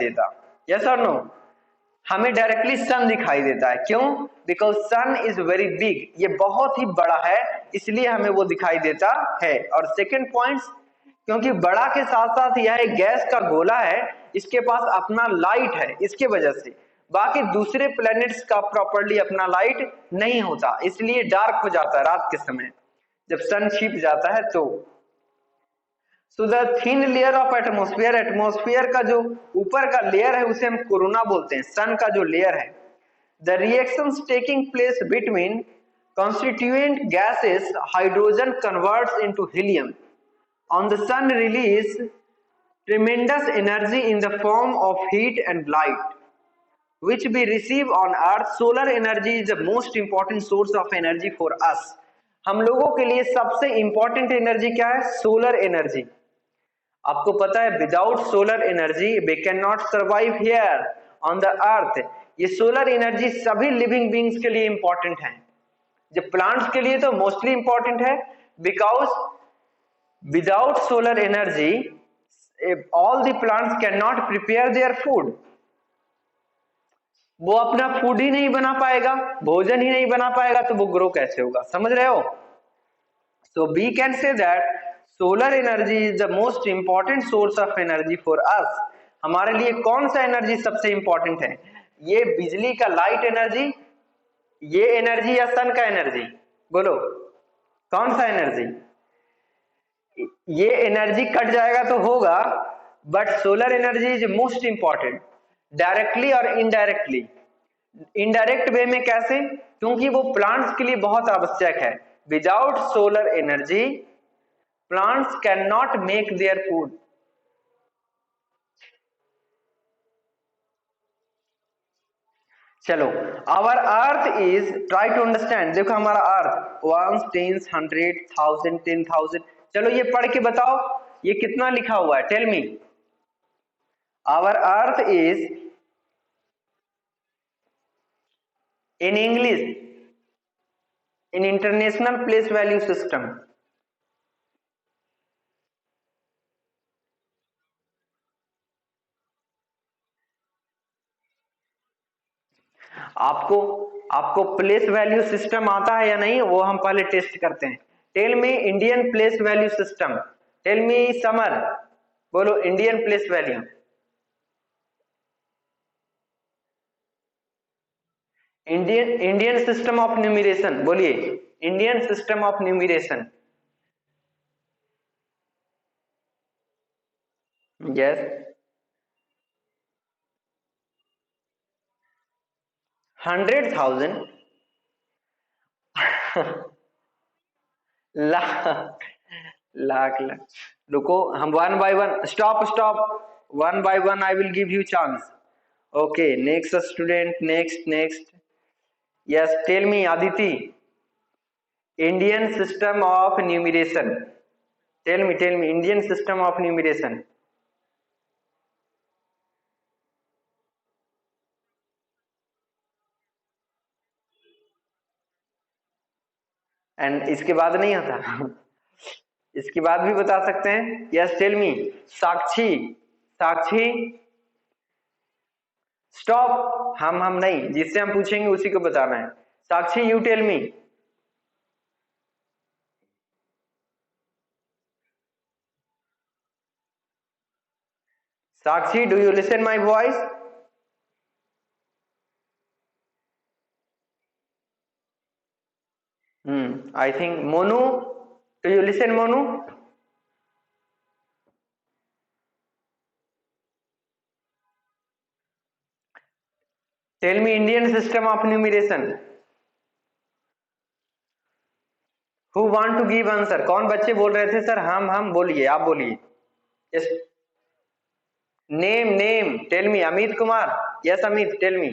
देता, यस और नो? हमें डायरेक्टली सन दिखाई देता है, क्यों? Because sun is very big, ये बहुत ही बड़ा है, इसलिए हमें वो दिखाई देता है। और सेकंड पॉइंट, क्योंकि बड़ा के साथ साथ यह एक गैस का गोला है, इसके पास अपना लाइट है, इसके वजह से बाकी दूसरे प्लैनेट्स का प्रॉपर्ली अपना लाइट नहीं होता, इसलिए डार्क हो जाता है रात के समय जब सन छिप जाता है तो। So the thin layer of atmosphere, atmosphere का जो ऊपर का लेयर है उसे हम कोरोना बोलते हैं, सन का जो लेयर है। The reactions taking place between constituent gases, hydrogen converts into helium on the sun, release tremendous energy in the form of heat and light which we receive on earth. Solar energy is the most important source of energy for us. हम लोगों के लिए सबसे important energy क्या है? Solar energy. आपको पता है without solar energy we can not survive here on the earth. ये सोलर एनर्जी सभी लिविंग बींग्स के लिए इंपॉर्टेंट है, जब प्लांट्स के लिए तो मोस्टली इंपॉर्टेंट है, because without solar energy all the plants can not prepare their food. वो अपना फूड ही नहीं बना पाएगा, भोजन ही नहीं बना पाएगा, तो वो ग्रो कैसे होगा? समझ रहे हो? So we can say that solar energy is the most important source of energy for us. हमारे लिए कौन सा एनर्जी सबसे इंपॉर्टेंट है? ये बिजली का लाइट एनर्जी, ये एनर्जी या सन का एनर्जी? बोलो कौन सा एनर्जी? ये एनर्जी कट जाएगा तो होगा, but solar energy is most important, directly और इनडायरेक्टली। इनडायरेक्ट वे में कैसे? क्योंकि वो प्लांट्स के लिए बहुत आवश्यक है। Without solar energy plants can not make their food. चलो, our earth is, try to understand. देखो हमारा अर्थ 1 10 100 1000 10,000, चलो ये पढ़ के बताओ ये कितना लिखा हुआ है? Tell me. Our earth is in English in international place value system. आपको प्लेस वैल्यू सिस्टम आता है या नहीं, वो हम पहले टेस्ट करते हैं। Tell me Indian place value system. Tell me Samar, बोलो Indian place value. Indian system of numeration, बोलिए Indian system of numeration. Yes, 100,000 lakh lakh lakh. रुको हम one by one, stop, one by one I will give you chance. Okay, next student, next. Yes, tell me Aditi, Indian system of numeration. Tell me Indian system of numeration. And इसके बाद नहीं आता? इसके बाद भी बता सकते हैं। Yes, tell me Sakshi. Stop, हम नहीं, जिससे हम पूछेंगे उसी को बताना है। Sakshi, you tell me. Sakshi, do you listen my voice? I think Monu, do you listen Monu? Tell me Indian system of numeration. Who want to give answer? कौन बच्चे बोल रहे थे सर? हम बोलिए, आप बोलिए। Yes. Name, tell me. Amit Kumar. Yes Amit, tell me.